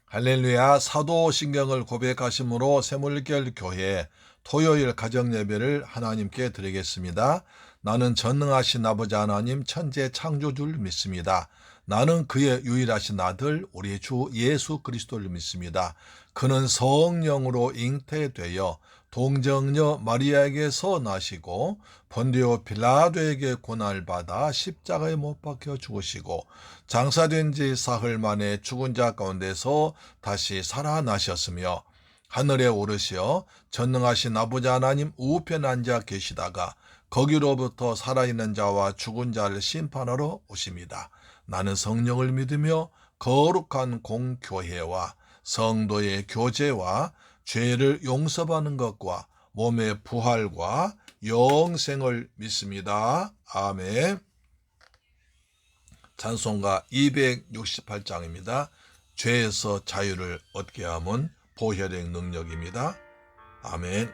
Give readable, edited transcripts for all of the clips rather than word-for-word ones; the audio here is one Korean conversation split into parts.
할렐루야. 사도신경을 고백하심으로 새물결 교회 토요일 가정예배를 하나님께 드리겠습니다. 나는 전능하신 아버지 하나님 천재 창조주를 믿습니다. 나는 그의 유일하신 아들 우리 주 예수 그리스도를 믿습니다. 그는 성령으로 잉태되어 동정녀 마리아에게서 나시고 본디오 빌라도에게 고난을 받아 십자가에 못 박혀 죽으시고 장사된 지 사흘 만에 죽은 자 가운데서 다시 살아나셨으며 하늘에 오르시어 전능하신 아버지 하나님 우편에 앉아 계시다가 거기로부터 살아있는 자와 죽은 자를 심판하러 오십니다. 나는 성령을 믿으며 거룩한 공교회와 성도의 교제와 죄를 용서받는 것과 몸의 부활과 영생을 믿습니다. 아멘. 찬송가 268장입니다. 죄에서 자유를 얻게 함은 보혈의 능력입니다. 아멘.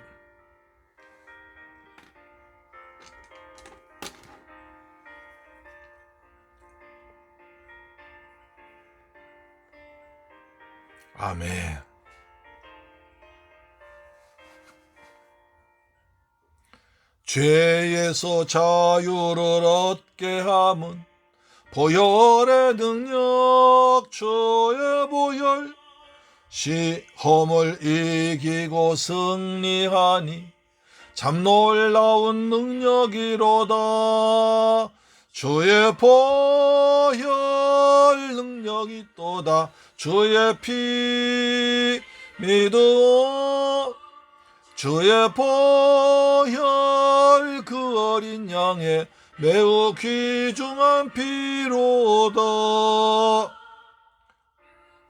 아멘. 죄에서 자유를 얻게 함은 보혈의 능력, 주의 보혈, 시험을 이기고 승리하니 참 놀라운 능력이로다. 주의 보혈 능력이 또다. 주의 피 믿어 주의 보혈 그 어린 양의 매우 귀중한 피로다.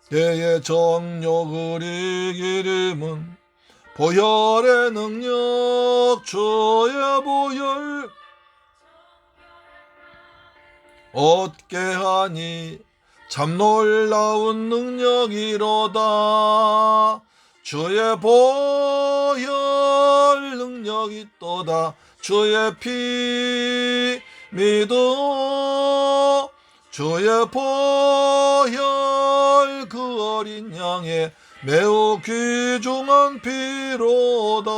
때의 정욕을 이기림은 보혈의 능력, 주의 보혈 얻게 하니 참 놀라운 능력이로다. 주의 보혈 능력이 또다. 주의 피 믿어 주의 보혈 그 어린 양의 매우 귀중한 피로다.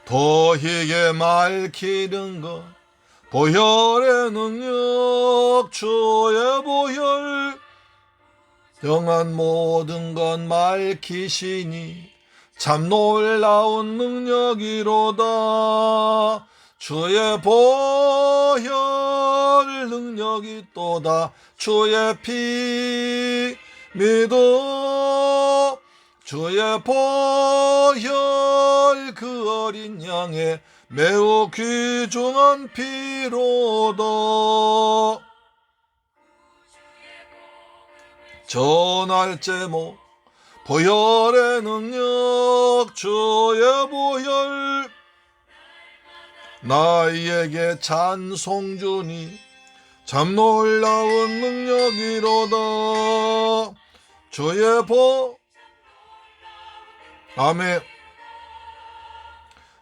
더 희게 맑히는 것 보혈의 능력, 주의 보혈 영한 모든 것 맑히시니 참 놀라운 능력이로다. 주의 보혈 능력이 또다. 주의 피 믿어 주의 보혈 그 어린 양의 매우 귀중한 피로다. 전할 제목 보혈의 능력, 주의 보혈 나에게 찬송 주니 참 놀라운 능력이로다. 주의 아멘.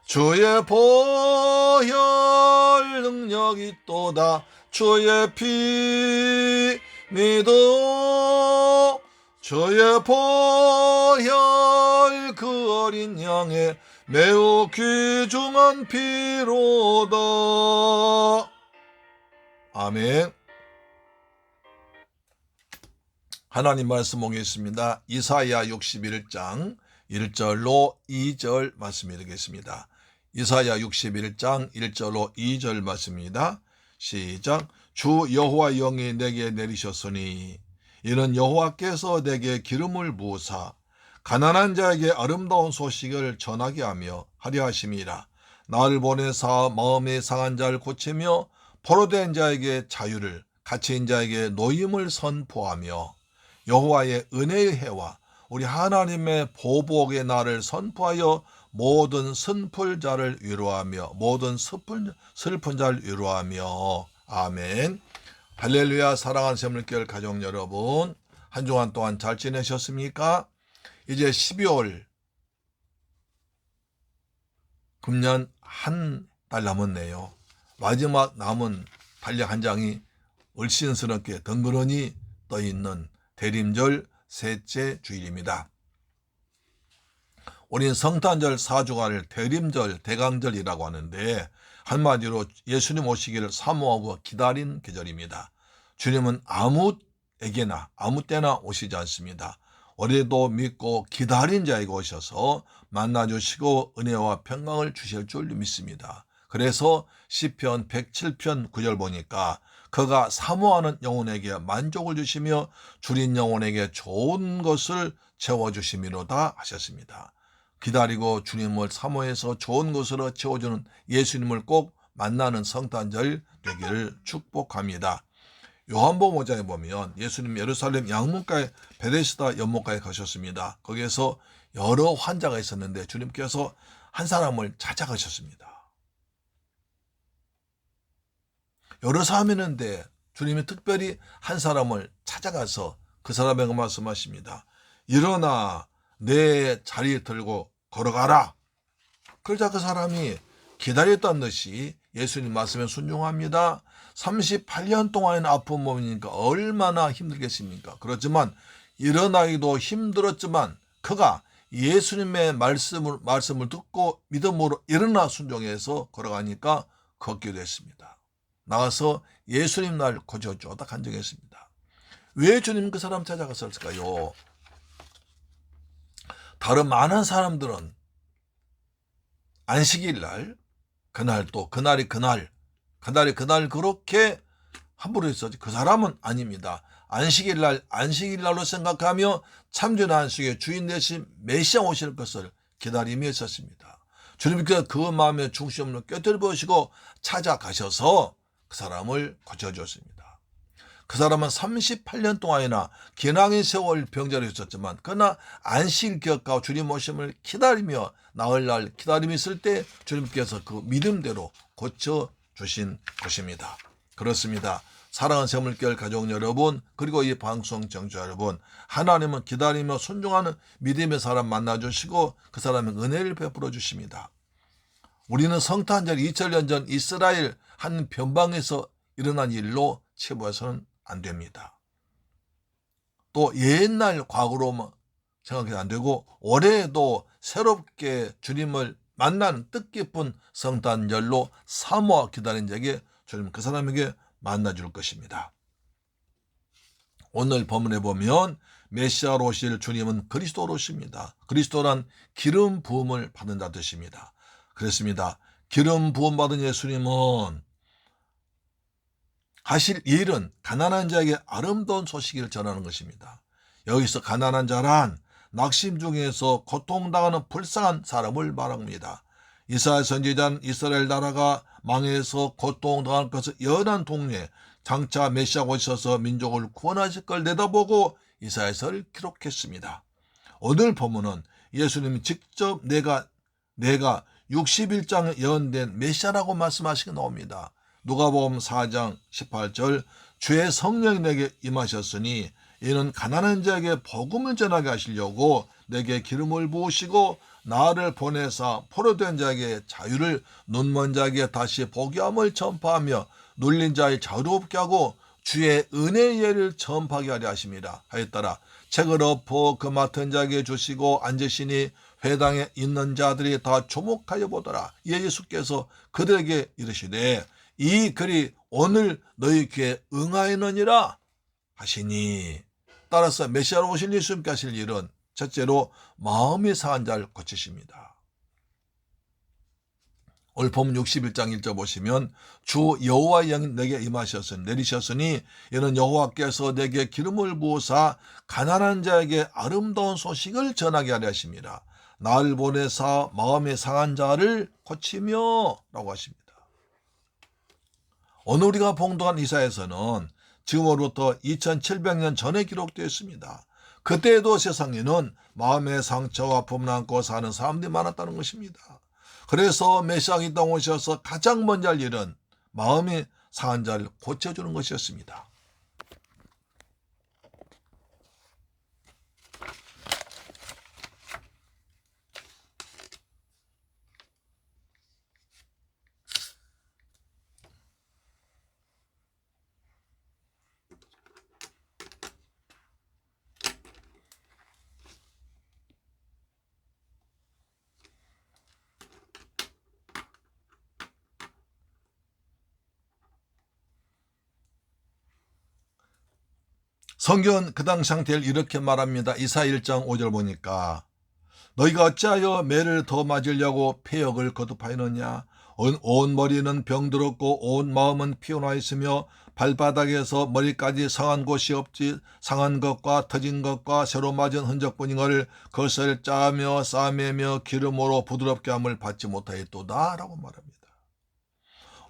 주의 보혈 능력이 또다. 주의 피 믿어 주의 보혈 그 어린 양의 매우 귀중한 피로다. 아멘. 하나님 말씀 보겠습니다. 이사야 61장 1절로 2절 말씀 읽겠습니다. 이사야 61장 1절로 2절 말씀입니다. 시작. 주 여호와 영이 내게 내리셨으니 이는 여호와께서 내게 기름을 부으사 가난한 자에게 아름다운 소식을 전하게 하며 하려 하심이라. 나를 보내사 마음이 상한 자를 고치며 포로된 자에게 자유를, 갇힌 자에게 노임을 선포하며 여호와의 은혜의 해와 우리 하나님의 보복의 날을 선포하여 모든 슬픈 자를 위로하며 모든 슬픈 자를 위로하며 아멘. 할렐루야. 사랑하는 샘물교회 가족 여러분, 한 주간 동안 잘 지내셨습니까? 이제 12월 금년 한 달 남았네요. 마지막 남은 달력 한 장이 얼씬스럽게 덩그러니 떠있는 대림절 셋째 주일입니다. 우리는 성탄절 4주간을 대림절, 대강절이라고 하는데 한마디로 예수님 오시기를 사모하고 기다린 계절입니다. 주님은 아무에게나 아무 때나 오시지 않습니다. 올해도 믿고 기다린 자에게 오셔서 만나주시고 은혜와 평강을 주실 줄 믿습니다. 그래서 시편 107편 9절 보니까 그가 사모하는 영혼에게 만족을 주시며 줄인 영혼에게 좋은 것을 채워주심이로다 하셨습니다. 기다리고 주님을 사모해서 좋은 것으로 채워주는 예수님을 꼭 만나는 성탄절 되기를 축복합니다. 요한복음 5장에 보면 예수님 예루살렘 양문가에 베데스다 연못가에 가셨습니다. 거기에서 여러 환자가 있었는데 주님께서 한 사람을 찾아가셨습니다. 여러 사람이 있는데 주님이 특별히 한 사람을 찾아가서 그 사람에게 말씀하십니다. 일어나 내 자리 들고 걸어가라. 그러자 그 사람이 기다렸던 듯이 예수님 말씀에 순종합니다. 38년 동안의 아픈 몸이니까 얼마나 힘들겠습니까? 그렇지만 일어나기도 힘들었지만 그가 예수님의 말씀을 듣고 믿음으로 일어나 순종해서 걸어가니까 걷게 됐습니다. 나가서 예수님 날 고쳐줘 딱 간증했습니다. 왜 주님 그 사람 찾아갔을까요? 다른 많은 사람들은 안식일 날 그날 또 그날이 그날 그렇게 함부로 했었지. 그 사람은 아닙니다. 안식일 날로 생각하며 참된 안식의 주인 대신 메시아 오실 것을 기다리며 있었습니다. 주님께서 그 마음의 중심을 꿰뚫어보시고 찾아가셔서 그 사람을 고쳐줬습니다. 그 사람은 38년 동안이나 기나긴 세월 병자로 있었지만 그러나 안식일 기억하고 주님 오심을 기다리며 나흘 날 기다림이 있을 때 주님께서 그 믿음대로 고쳐주신 것입니다. 그렇습니다. 사랑하는 샘물교회 가족 여러분, 그리고 이 방송 청취자 여러분, 하나님은 기다리며 순종하는 믿음의 사람 만나주시고 그 사람의 은혜를 베풀어 주십니다. 우리는 성탄절 2000년 전 이스라엘 한 변방에서 일어난 일로 치부해서는 안 됩니다. 또 옛날 과거로만 생각해도 안 되고 올해에도 새롭게 주님을 만나는 뜻깊은 성탄절로 사모와 기다린 자에게 주님 그 사람에게 만나줄 것입니다. 오늘 본문에 보면 메시아로 오실 주님은 그리스도로 오십니다. 그리스도란 기름 부음을 받은 자 뜻입니다. 그렇습니다. 기름 부음 받은 예수님은 하실 일은 가난한 자에게 아름다운 소식을 전하는 것입니다. 여기서 가난한 자란 낙심 중에서 고통당하는 불쌍한 사람을 말합니다. 이사야 선지자는 이스라엘 나라가 망해서 고통당할 것을 예언한 동네에 장차 메시아가 오셔서 민족을 구원하실 걸 내다보고 이사야서를 기록했습니다. 오늘 본문은 예수님이 직접 내가 61장에 예언된 메시아라고 말씀하시게 나옵니다. 누가복음 4장 18절 주의 성령이 내게 임하셨으니 이는 가난한 자에게 복음을 전하게 하시려고 내게 기름을 부으시고 나를 보내사 포로된 자에게 자유를 눈먼 자에게 다시 보기함을 전파하며 눌린 자의 자유롭게 하고 주의 은혜의 예를 전파하게 하려 하심이라 하였더라. 책을 엎어 그 맡은 자에게 주시고 앉으시니 회당에 있는 자들이 다 주목하여 보더라. 이에 예수께서 그들에게 이르시되 이 글이 오늘 너희 귀에 응하였느니라 하시니, 따라서 메시아로 오신 예수님께 하실 일은 첫째로 마음이 상한 자를 고치십니다. 오늘 본문 61장 1절 보시면 주 여호와의 영이 내게 내리셨으니 이는 여호와께서 내게 기름을 부으사 가난한 자에게 아름다운 소식을 전하게 하려 하심이라. 나를 보내사 마음이 상한 자를 고치며 라고 하십니다. 오늘 우리가 봉독한 이사야서는 지금으로부터 2700년 전에 기록되어 있습니다. 그때에도 세상에는 마음의 상처와 아픔을 안고 사는 사람들이 많았다는 것입니다. 그래서 메시아가 이 땅에 오셔서 가장 먼저 할 일은 마음이 상한 자를 고쳐주는 것이었습니다. 성경은 그 당시 상태를 이렇게 말합니다. 이사야 1장 5절 보니까 너희가 어찌하여 매를 더 맞으려고 폐역을 거듭하였느냐. 온 머리는 병들었고 온 마음은 피어나 있으며 발바닥에서 머리까지 상한 곳이 없지. 상한 것과 터진 것과 새로 맞은 흔적뿐이걸 그것을 짜며 싸매며 기름으로 부드럽게 함을 받지 못하였도다 라고 말합니다.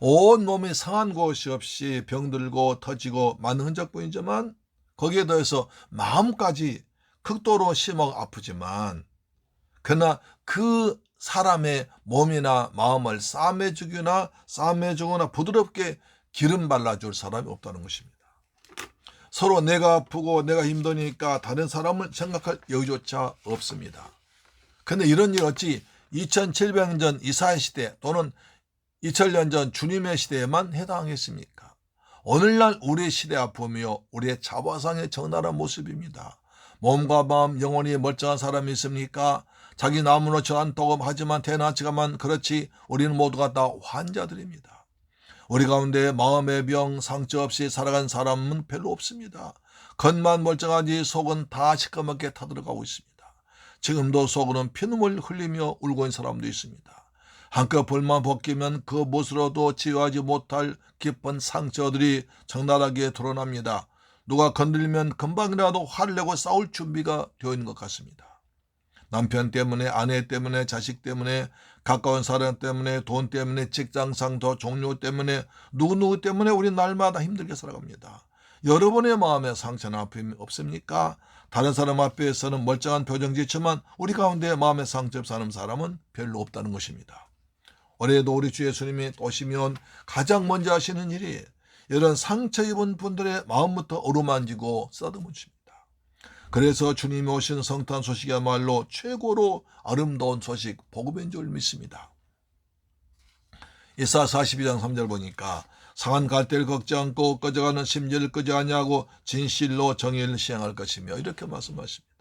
온 몸이 상한 곳이 없이 병들고 터지고 많은 흔적뿐이지만 거기에 더해서 마음까지 극도로 심하고 아프지만 그러나 그 사람의 몸이나 마음을 싸매주거나 부드럽게 기름 발라줄 사람이 없다는 것입니다. 서로 내가 아프고 내가 힘드니까 다른 사람을 생각할 여유조차 없습니다. 그런데 이런 일 어찌 2700년 이사야 시대 또는 2000년 전 주님의 시대에만 해당하겠습니까? 오늘날 우리의 시대 아픔이요 우리의 자화상의 적나라한 모습입니다. 몸과 마음 영혼이 멀쩡한 사람이 있습니까? 자기 나무놓지 않다고 하지만 대낮이가만 그렇지 우리는 모두가 다 환자들입니다. 우리 가운데 마음의 병 상처 없이 살아간 사람은 별로 없습니다. 겉만 멀쩡하지 속은 다 시커멓게 타들어가고 있습니다. 지금도 속으로는 피눈물 흘리며 울고 있는 사람도 있습니다. 한껏 볼만 벗기면 그 못으로도 치유하지 못할 깊은 상처들이 적나라하게 드러납니다. 누가 건들면 금방이라도 화를 내고 싸울 준비가 되어 있는 것 같습니다. 남편 때문에, 아내 때문에, 자식 때문에, 가까운 사람 때문에, 돈 때문에, 직장 상사, 종료 때문에, 누구누구 때문에 우리 날마다 힘들게 살아갑니다. 여러분의 마음에 상처나 아픔이 없습니까? 다른 사람 앞에서는 멀쩡한 표정 짓지만 우리 가운데 마음에 상처 사는 사람은 별로 없다는 것입니다. 올해도 우리 주 예수님이 오시면 가장 먼저 하시는 일이 이런 상처 입은 분들의 마음부터 어루만지고 쓰다듬어 주십니다. 그래서 주님이 오신 성탄 소식이야말로 최고로 아름다운 소식, 복음인 줄 믿습니다. 이사야 42장 3절 보니까 상한 갈대를 걷지 않고 꺼져가는 심지를 끄지 아니하고 진실로 정의를 시행할 것이며 이렇게 말씀하십니다.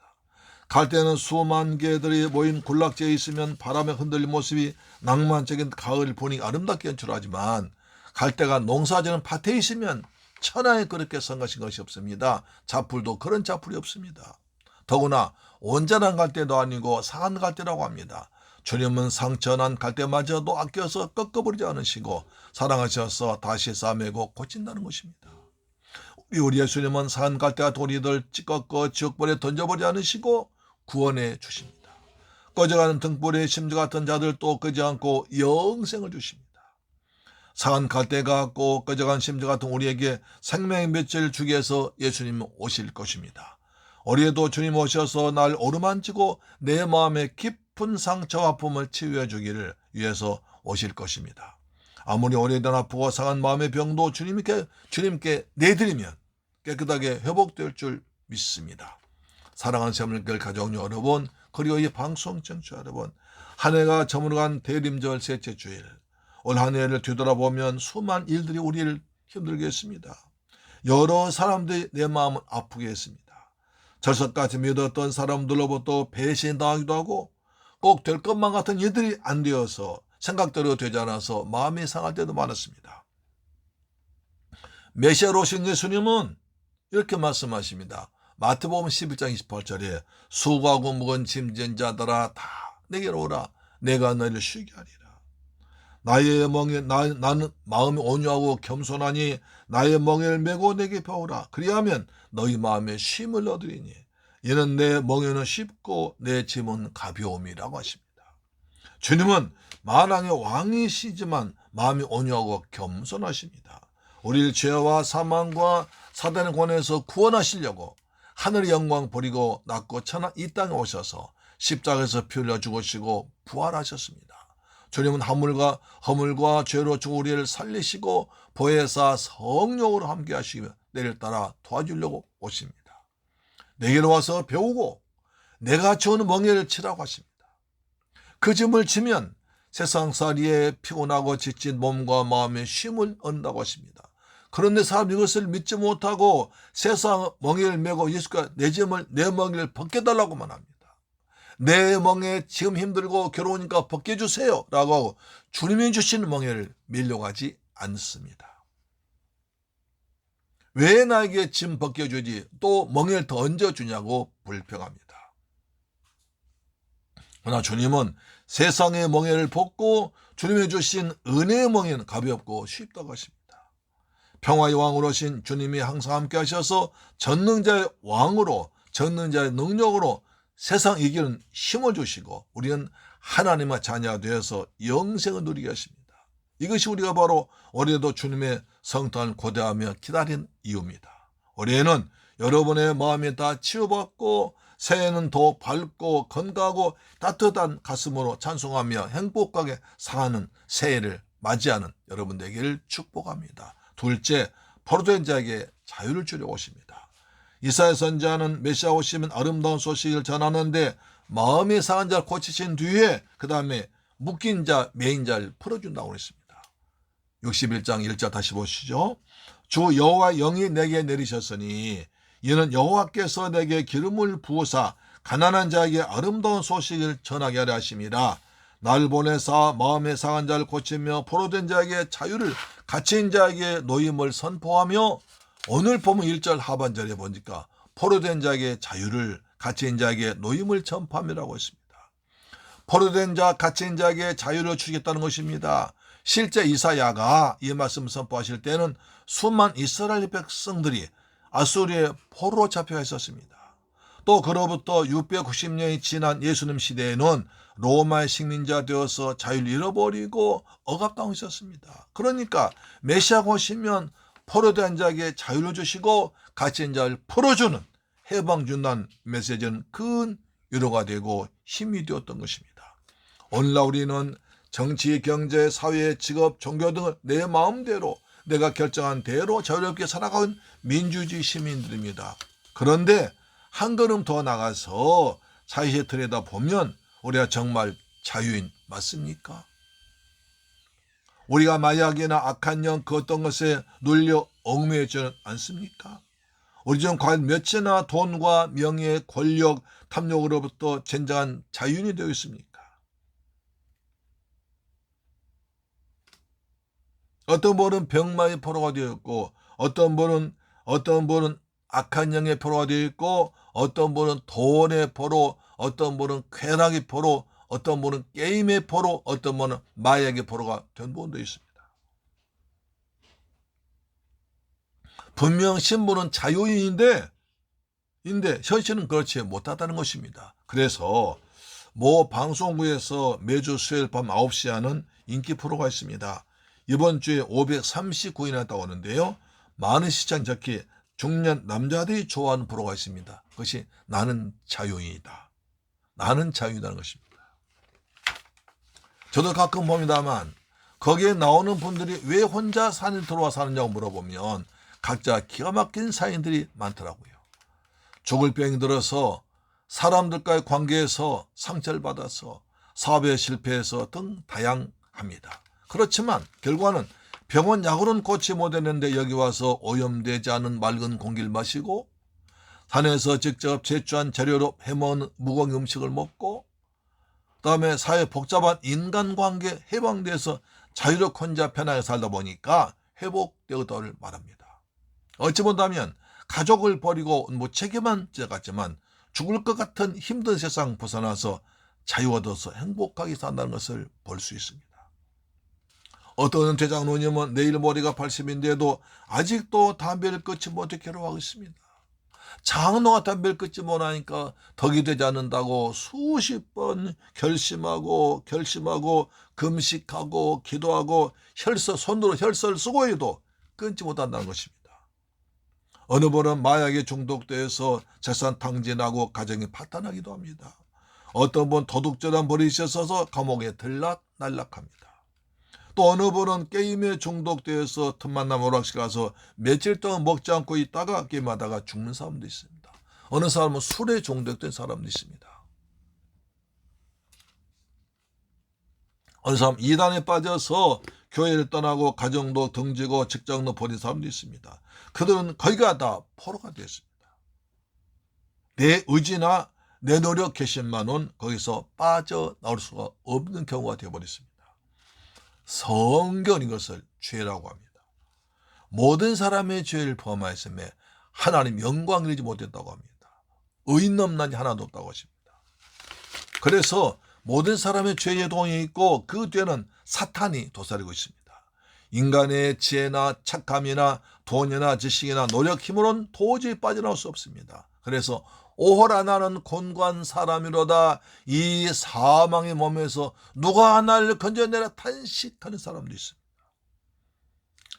갈대는 수만 개들이 모인 군락지에 있으면 바람에 흔들린 모습이 낭만적인 가을 분위기 아름답게 연출하지만 갈대가 농사지는 밭에 있으면 천하에 그렇게 성가신 것이 없습니다. 자풀도 그런 자풀이 없습니다. 더구나 온전한 갈대도 아니고 상한 갈대라고 합니다. 주님은 상처난 갈대마저도 아껴서 꺾어버리지 않으시고 사랑하셔서 다시 싸매고 고친다는 것입니다. 우리 예수님은 상한 갈대와 돌이들 찢고 지옥불에 던져버리지 않으시고 구원해 주십니다. 꺼져가는 등불에 심지 같은 자들도 끄지 않고 영생을 주십니다. 상한 갈대가 같고 꺼져간 심지 같은 우리에게 생명의 맺을 주기 위해서 예수님 오실 것입니다. 우리에도 주님 오셔서 날 어루만지고 내 마음의 깊은 상처와 아픔을 치유해 주기를 위해서 오실 것입니다. 아무리 오래된 아프고 상한 마음의 병도 주님께 내드리면 깨끗하게 회복될 줄 믿습니다. 사랑하는 새물교회 가족 여러분, 그리고 이 방송 청취자 여러분, 한 해가 저물어간 대림절 셋째 주일, 올 한 해를 뒤돌아보면 수많은 일들이 우리를 힘들게 했습니다. 여러 사람들이 내 마음을 아프게 했습니다. 절석같이 믿었던 사람들로부터 배신당하기도 하고 꼭 될 것만 같은 일들이 안 되어서 생각대로 되지 않아서 마음이 상할 때도 많았습니다. 메시아로 오신 예수님은 이렇게 말씀하십니다. 마태복음 11장 28절에 수고하고 무거운 짐진 자들아 다 내게로 오라. 내가 너희를 쉬게 하리라. 나는 마음이 온유하고 겸손하니 나의 멍에를 메고 내게 배우라. 그리하면 너희 마음에 쉼을 얻으리니 이는 내 멍에는 쉽고 내 짐은 가벼움이라고 하십니다. 주님은 만왕의 왕이시지만 마음이 온유하고 겸손하십니다. 우리를 죄와 사망과 사단의 권에서 구원하시려고 하늘의 영광 버리고 낮고 천한 이 땅에 오셔서 십자가에서 피 흘려 죽으시고 부활하셨습니다. 주님은 허물과 죄로 죽은 우리를 살리시고 보혜사 성령으로 함께 하시며 내를 따라 도와주려고 오십니다. 내게로 와서 배우고 내가 주는 멍에를 치라고 하십니다. 그 짐을 지면 세상살이에 피곤하고 지친 몸과 마음에 쉼을 얻는다고 하십니다. 그런데 사람이 이것을 믿지 못하고 세상 멍에를 메고 예수가 내 멍에를 벗겨달라고만 합니다. 내 멍에 지금 힘들고 괴로우니까 벗겨주세요 라고 하고 주님이 주시는 멍에를 밀려고 하지 않습니다. 왜 나에게 짐 벗겨주지 또 멍에를 더 얹어주냐고 불평합니다. 그러나 주님은 세상의 멍에를 벗고 주님이 주신 은혜의 멍에는 가볍고 쉽다고 하십니다. 평화의 왕으로 오신 주님이 항상 함께 하셔서 전능자의 왕으로 전능자의 능력으로 세상 이기는 힘을 주시고 우리는 하나님의 자녀가 되어서 영생을 누리게 하십니다. 이것이 우리가 바로 올해도 주님의 성탄을 고대하며 기다린 이유입니다. 올해는 여러분의 마음이 다 치유받고 새해는 더 밝고 건강하고 따뜻한 가슴으로 찬송하며 행복하게 사는 새해를 맞이하는 여러분 되기를 축복합니다. 둘째, 포로된 자에게 자유를 주려 오십니다. 이사야 선지자는 메시아 오시면 아름다운 소식을 전하는데 마음이 상한 자를 고치신 뒤에 그 다음에 묶인 자, 매인 자를 풀어준다고 했습니다. 61장 1절 다시 보시죠. 주 여호와 영이 내게 내리셨으니 이는 여호와께서 내게 기름을 부으사 가난한 자에게 아름다운 소식을 전하게 하려 하심이라. 날 보내사 마음에 상한 자를 고치며 포로된 자에게 자유를 갇힌 자에게 노임을 선포하며 오늘 보면 1절 하반절에 보니까 포로된 자에게 자유를 갇힌 자에게 노임을 전파함이라고 했습니다. 포로된 자 갇힌 자에게 자유를 주겠다는 것입니다. 실제 이사야가 이 말씀을 선포하실 때는 수만 이스라엘 백성들이 아수리의 포로로 잡혀 있었습니다. 또 그로부터 690년이 지난 예수님 시대에는 로마의 식민자 되어서 자유를 잃어버리고 억압당하고 있었습니다. 그러니까 메시아가 오시면 포로된 자에게 자유를 주시고 갇힌 자를 풀어주는 해방 준다는 메시지는 큰 위로가 되고 힘이 되었던 것입니다. 오늘날 우리는 정치, 경제, 사회, 직업, 종교 등을 내 마음대로 내가 결정한 대로 자유롭게 살아가는 민주주의 시민들입니다. 그런데 한 걸음 더 나가서 사회에 들여다보면 우리가 정말 자유인 맞습니까? 우리가 마약이나 악한 영 그 어떤 것에 눌려 얽매이지는 않습니까? 우리 중 과연 몇이나 돈과 명예, 권력, 탐욕으로부터 진정한 자유인이 되어 있습니까? 어떤 분은 병마의 포로가 되어 있고 어떤 분은 악한 영의 포로가 되어 있고 어떤 분은 돈의 포로, 어떤 분은 쾌락의 포로, 어떤 분은 게임의 포로, 어떤 분은 마약의 포로가 된 분도 있습니다. 분명 신분은 자유인인데 현실은 그렇지 못하다는 것입니다. 그래서 모 방송국에서 매주 수요일 밤 9시에 하는 인기 프로가 있습니다. 이번 주에 539위나 했다고 하는데요. 많은 시청 적기 중년 남자들이 좋아하는 프로가 있습니다. 그것이 나는 자유인이다. 나는 자유인이라는 것입니다. 저도 가끔 봅니다만 거기에 나오는 분들이 왜 혼자 산에 들어와 사느냐고 물어보면 각자 기가 막힌 사연들이 많더라고요. 죽을 병이 들어서 사람들과의 관계에서 상처를 받아서 사업에 실패해서 등 다양합니다. 그렇지만 결과는 병원 약으로는 고치 못했는데 여기 와서 오염되지 않은 맑은 공기를 마시고 산에서 직접 제초한 재료로 해먹은 무거운 음식을 먹고 그다음에 사회 복잡한 인간관계 해방돼서 자유롭게 혼자 편하게 살다 보니까 회복되었다고 말합니다. 어찌 본다면 가족을 버리고 무책임한 죄 같지만 죽을 것 같은 힘든 세상 벗어나서 자유 얻어서 행복하게 산다는 것을 볼 수 있습니다. 어떤 대장 노님은 내일 머리가 80인데도 아직도 담배를 끊지 못해 괴로워하고 있습니다. 장로가 담배를 끊지 못하니까 덕이 되지 않는다고 수십 번 결심하고 금식하고 기도하고 손으로 혈서를 쓰고 해도 끊지 못한다는 것입니다. 어느 분은 마약에 중독돼서 재산 탕진하고 가정이 파탄하기도 합니다. 어떤 분 도둑질한 버릇이 있어서 감옥에 들락날락합니다. 또 어느 분은 게임에 중독되어서 틈만 나면 오락실 가서 며칠 동안 먹지 않고 있다가 게임하다가 죽는 사람도 있습니다. 어느 사람은 술에 중독된 사람도 있습니다. 어느 사람 이단에 빠져서 교회를 떠나고 가정도 등지고 직장도 버린 사람도 있습니다. 그들은 거기가 다 포로가 되었습니다. 내 의지나 내 노력 결심만은 거기서 빠져나올 수가 없는 경우가 되어버렸습니다. 성경은 이것을 죄라고 합니다. 모든 사람의 죄를 포함하였음에 하나님 영광을 이루지 못했다고 합니다. 의인 없나니 하나도 없다고 하십니다. 그래서 모든 사람의 죄의 동이 있고 그 뒤에는 사탄이 도사리고 있습니다. 인간의 지혜나 착함이나 돈이나 지식이나 노력 힘으로는 도저히 빠져나올 수 없습니다. 그래서 오호라 나는 곤고한 사람이로다. 이 사망의 몸에서 누가 나를 건져내라 탄식하는 사람도 있습니다.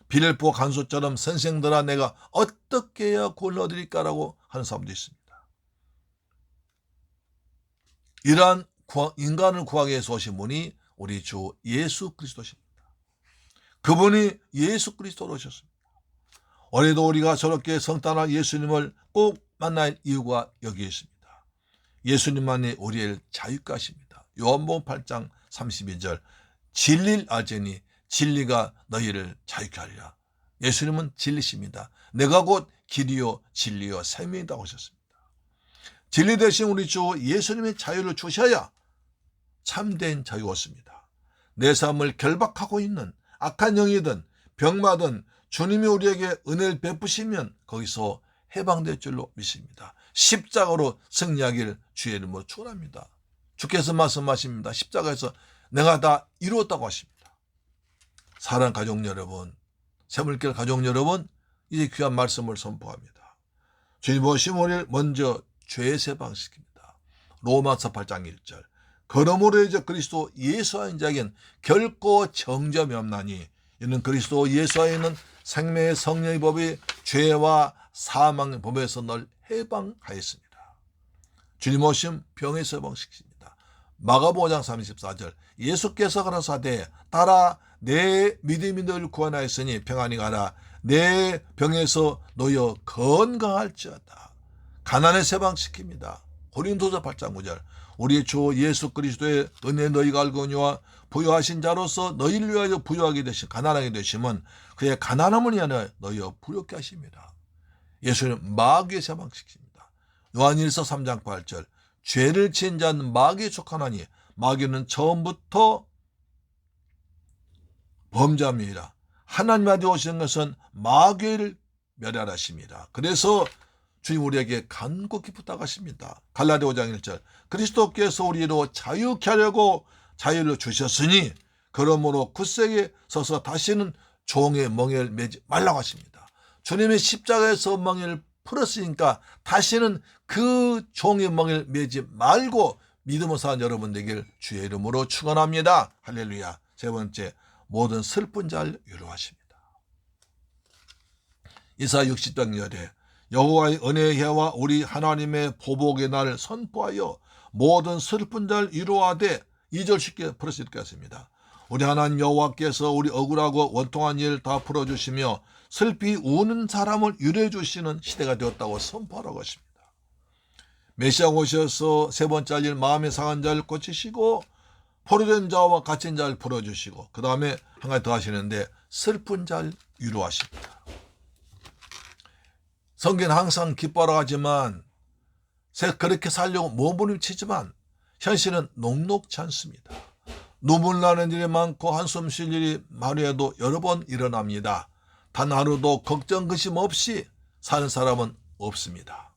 빌보 간수처럼 선생들아 내가 어떻게 해야 구원을 얻으리까라고 하는 사람도 있습니다. 이러한 인간을 구하기 위해서 오신 분이 우리 주 예수 그리스도십니다. 그분이 예수 그리스도로 오셨습니다. 올해도 우리가 저렇게 성탄할 예수님을 꼭 만날 이유가 여기에 있습니다. 예수님만이 우리를 자유케 하십니다. 요한복음 8장 32절 진리를 알지니 진리가 너희를 자유케 하리라. 예수님은 진리십니다. 내가 곧 길이요 진리요 생명이다 하셨습니다. 진리 대신 우리 주 예수님의 자유를 주셔야 참된 자유가 없습니다. 내 삶을 결박하고 있는 악한 영이든 병마든 주님이 우리에게 은혜를 베푸시면 거기서 해방될 줄로 믿습니다. 십자가로 승리하기를 주의 이름으로 축원합니다. 주께서 말씀하십니다. 십자가에서 내가 다 이루었다고 하십니다. 사랑하는 가족 여러분, 새물길 가족 여러분, 이제 귀한 말씀을 선포합니다. 주님 오심 우리를 먼저 죄에서 해방시킵니다. 로마서 8장 1절 그러므로 이제 그리스도 예수 안에 자에겐 결코 정죄함이 없나니 이는 그리스도 예수 안에 있는 생명의 성령의 법이 죄와 사망의 법에서 널 해방하였습니다. 주님 오심 병에서 해방시킵니다. 마가복음 5장 34절 예수께서 가라사대 따라 내 믿음이 너를 구원하였으니 평안히 가라. 내 병에서 놓여 건강할지어다. 가난에서 해방시킵니다. 고린도서 8장 9절 우리 주 예수 그리스도의 은혜 너희가 알거니와 부유하신 자로서 너희를 위하여 부유하게 되신 가난하게 되심은 그의 가난함을 위하여 너희여 부유케 하십니다. 예수는 마귀에서 해방시킵니다. 요한일서 3장 8절 죄를 지은 자는 마귀에 속하나니 마귀는 처음부터 범죄함이라. 하나님한테 오시는 것은 마귀를 멸하라십니다. 그래서 주님 우리에게 간곡히 부탁하십니다. 갈라디아 5장 1절 그리스도께서 우리로 자유케 하려고 자유를 주셨으니 그러므로 굳세게 서서 다시는 종의 멍에를 매지 말라고 하십니다. 주님의 십자가에서 멍에를 풀었으니까 다시는 그 종의 멍에를 매지 말고 믿음으로 사는 여러분 되길 주의 이름으로 축원합니다. 할렐루야. 세 번째, 모든 슬픈 자를 위로하십니다. 이사 60장절에 여호와의 은혜의 해와 우리 하나님의 보복의 날을 선포하여 모든 슬픈 자를 위로하되 2절 쉽게 풀을 수 있겠습니다. 우리 하나님 여호와께서 우리 억울하고 원통한 일 다 풀어주시며 슬피 우는 사람을 위로해 주시는 시대가 되었다고 선포하라고 하십니다. 메시아가 오셔서 세 번째 할 일 마음의 상한 자를 고치시고 포로된 자와 갇힌 자를 풀어주시고 그 다음에 한 가지 더 하시는데 슬픈 자를 위로하십니다. 성경은 항상 기뻐하라 하지만 그렇게 살려고 몸부림치지만 현실은 녹록지 않습니다. 눈물 나는 일이 많고 한숨 쉴 일이 하루에도 여러 번 일어납니다. 단 하루도 걱정 근심 없이 사는 사람은 없습니다.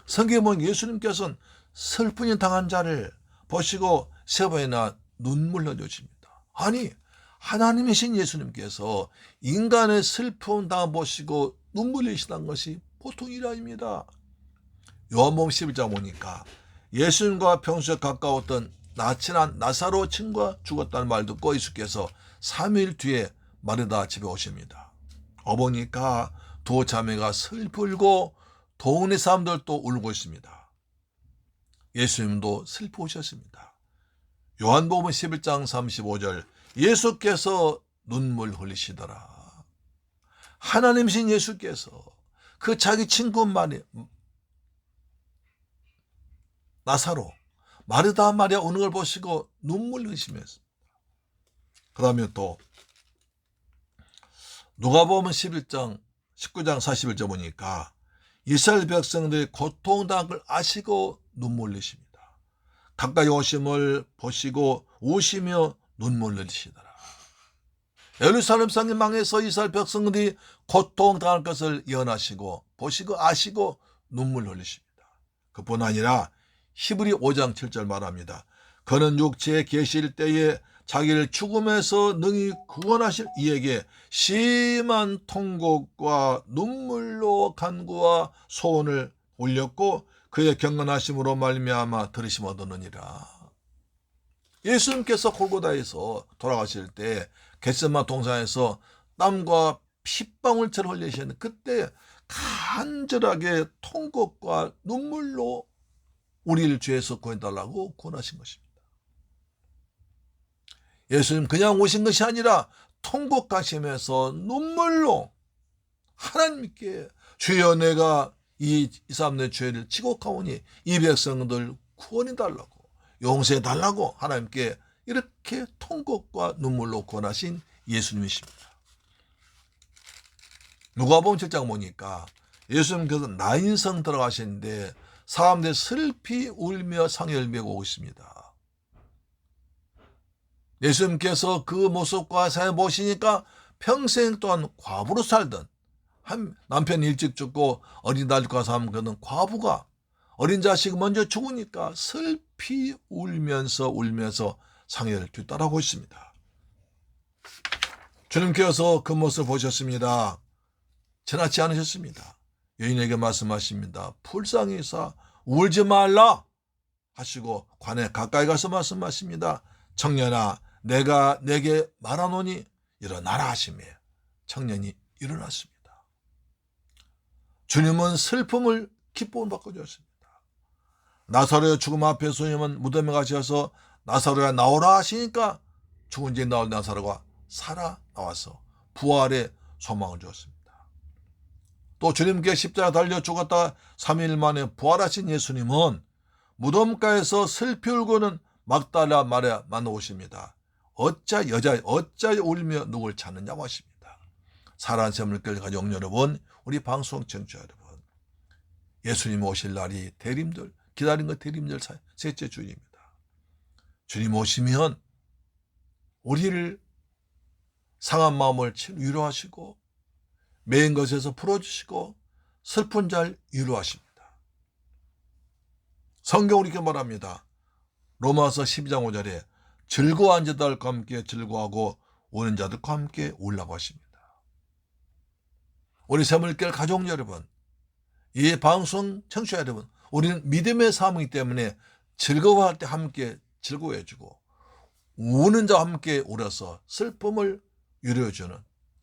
성경에 보면 예수님께서는 슬픔이 당한 자를 보시고 세 번이나 눈물 흘려주십니다. 아니 하나님이신 예수님께서 인간의 슬픔 당한 보시고 눈물 흘리시다는 것이 보통 일 아닙니다. 요한복음 11장 보니까 예수님과 평소에 가까웠던 나친한 나사로 친구가 죽었다는 말 듣고 예수께서 3일 뒤에 마르다 집에 오십니다. 보니까 두 자매가 슬프고 동네 사람들도 울고 있습니다. 예수님도 슬퍼하셨습니다. 요한복음 11장 35절 예수께서 눈물 흘리시더라. 하나님이신 예수께서 그 자기 친구 나사로 마르다 마리아 오는 걸 보시고 눈물 흘리시면서, 그 다음에 또 누가복음 11장 19장 41절 보니까 이스라엘 백성들이 고통당한 걸 아시고 눈물 흘리십니다. 가까이 오심을 보시고 우시며 눈물 흘리시더라. 예루살렘 성이 망해서 이스라엘 백성들이 고통당할 것을 예언하시고 보시고 아시고 눈물 흘리십니다. 그뿐 아니라 히브리 5장 7절 말합니다. 그는 육체에 계실 때에 자기를 죽음에서 능히 구원하실 이에게 심한 통곡과 눈물로 간구와 소원을 올렸고 그의 경건하심으로 말미암아 들으심 얻었느니라. 예수님께서 골고다에서 돌아가실 때 겟세마네 동산에서 땀과 핏방울처럼 흘리셨는데 그때 간절하게 통곡과 눈물로 우리를 죄에서 구해달라고 권하신 것입니다. 예수님 그냥 오신 것이 아니라 통곡하시면서 눈물로 하나님께 주여 내가 이 사람들의 죄를 지곡하오니 이 백성들 구원해 달라고 용서해 달라고 하나님께 이렇게 통곡과 눈물로 권하신 예수님이십니다. 누가복음 7장 보니까 예수님께서 나인성 들어가시는데 사람들이 슬피 울며 상여를 메고 오고 있습니다. 예수님께서 그 모습과 삶을 보시니까 평생 동안 과부로 살던 한 남편이 일찍 죽고 어린 딸과 사는 그는 과부가 어린 자식이 먼저 죽으니까 슬피 울면서 상여를 뒤따라오고 있습니다. 주님께서 그 모습을 보셨습니다. 지나치 않으셨습니다. 여인에게 말씀하십니다. 불쌍히 여사 울지 말라 하시고 관에 가까이 가서 말씀하십니다. 청년아 내가 내게 말하노니 일어나라 하시며 청년이 일어났습니다. 주님은 슬픔을 기쁨으로 바꿔주셨습니다. 나사로의 죽음 앞에 주님은 무덤에 가셔서 나사로야 나오라 하시니까 죽은 지 나올 나사로가 살아 나와서 부활의 소망을 주었습니다. 또 주님께 십자가 달려 죽었다가 3일 만에 부활하신 예수님은 무덤가에서 슬피 울고는 막달라 마리아 만나오십니다. 어찌 울며 누굴 찾느냐고 하십니다. 사랑하는 샘물길 가족 여러분, 우리 방송 청취자 여러분, 예수님 오실 날이 대림절 기다린 것 대림절 셋째 주일입니다. 주님 오시면 우리를 상한 마음을 위로하시고 매인 것에서 풀어주시고 슬픈 자를 위로하십니다. 성경은 이렇게 말합니다. 로마서 12장 5절에 즐거워한 자들과 함께 즐거워하고 우는 자들과 함께 울라고 하십니다. 우리 샘물길 가족 여러분, 이 방송 청취자 여러분, 우리는 믿음의 삶이기 때문에 즐거워할 때 함께 즐거워해주고 우는 자와 함께 울어서 슬픔을 위로해주는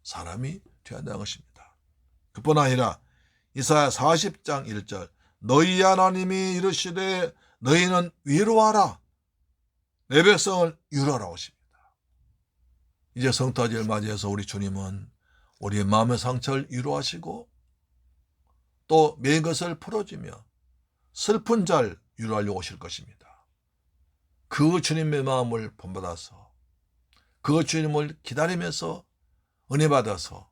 사람이 되어야 한다는 것입니다. 그뿐 아니라 이사야 40장 1절 너희 하나님이 이르시되 너희는 위로하라 내 백성을 위로하라 하십니다. 이제 성탄절을 맞이해서 우리 주님은 우리의 마음의 상처를 위로하시고 또 매인 것을 풀어주며 슬픈 자를 위로하려고 오실 것입니다. 그 주님의 마음을 본받아서 그 주님을 기다리면서 은혜 받아서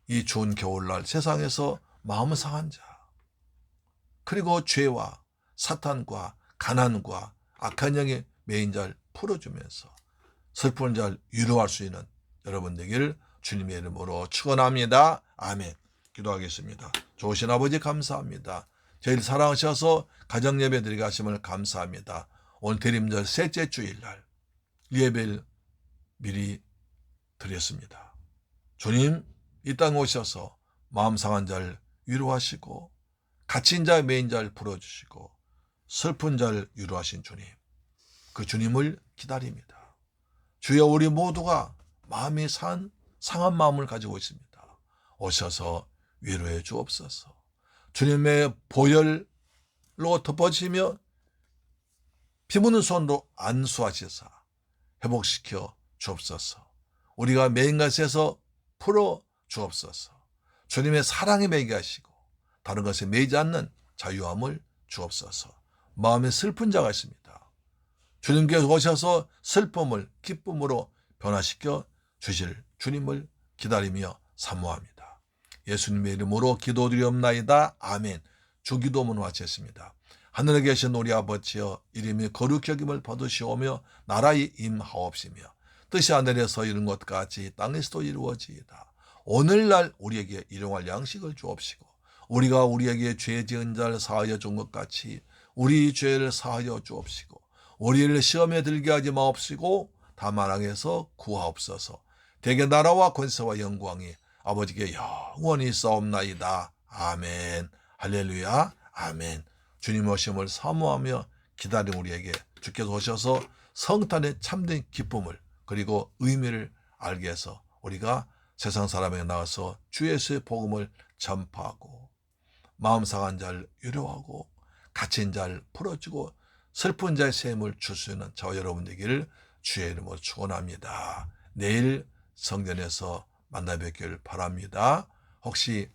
이 추운 겨울날 세상에서 마음 상한 자 그리고 죄와 사탄과 가난과 악한 영의 매인 자를 풀어주면서 슬픈 자를 위로할 수 있는 여러분 되기를 주님의 이름으로 축원합니다. 아멘. 기도하겠습니다. 좋으신 아버지 감사합니다. 저희를 사랑하셔서 가정예배 드리게 하심을 감사합니다. 오늘 대림절 셋째 주일날 예배를 미리 드렸습니다. 주님 이 땅에 오셔서 마음 상한 자를 위로하시고 갇힌 자의 매인 자를 풀어주시고 슬픈 자를 위로하신 주님, 그 주님을 기다립니다. 주여 우리 모두가 마음이 상한 마음을 가지고 있습니다. 오셔서 위로해 주옵소서. 주님의 보혈로 덮어지며 피 묻는 손으로 안수하시사 회복시켜 주옵소서. 우리가 매인 것에서 풀어 주옵소서. 주님의 사랑에 매이게 하시고 다른 것에 매이지 않는 자유함을 주옵소서. 마음에 슬픈 자가 있습니다. 주님께 오셔서 슬픔을 기쁨으로 변화시켜 주실 주님을 기다리며 사모합니다. 예수님의 이름으로 기도드리옵나이다. 아멘. 주기도문 마쳤습니다. 하늘에 계신 우리 아버지여, 이름이 거룩히 여김을 받으시오며 나라의 임하옵시며 뜻이 하늘에서 이룬 것 같이 땅에서도 이루어지이다. 오늘날 우리에게 일용할 양식을 주옵시고 우리가 우리에게 죄 지은 자를 사하여 준 것 같이 우리 죄를 사하여 주옵시고 우리를 시험에 들게 하지 마옵시고 다만 악에서 구하옵소서. 대개 나라와 권세와 영광이 아버지께 영원히 있사옵나이다. 아멘. 할렐루야. 아멘. 주님 오심을 사모하며 기다린 우리에게 주께서 오셔서 성탄의 참된 기쁨을 그리고 의미를 알게 해서 우리가 세상 사람에게 나가서 주 예수의 복음을 전파하고 마음 상한 자를 위로하고 갇힌 자를 풀어주고 슬픈 자의 셈을 줄 수 있는 저와 여러분 되기를 주의 이름으로 축원합니다. 내일 성전에서 만나 뵙기를 바랍니다. 혹시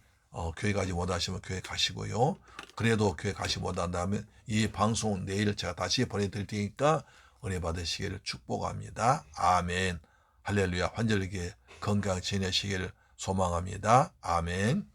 교회 가지 못하시면 교회 가시고요. 그래도 교회 가시 못한다면 이 방송 내일 제가 다시 보내드릴 테니까 은혜 받으시기를 축복합니다. 아멘. 할렐루야. 환절기에 건강 지내시기를 소망합니다. 아멘.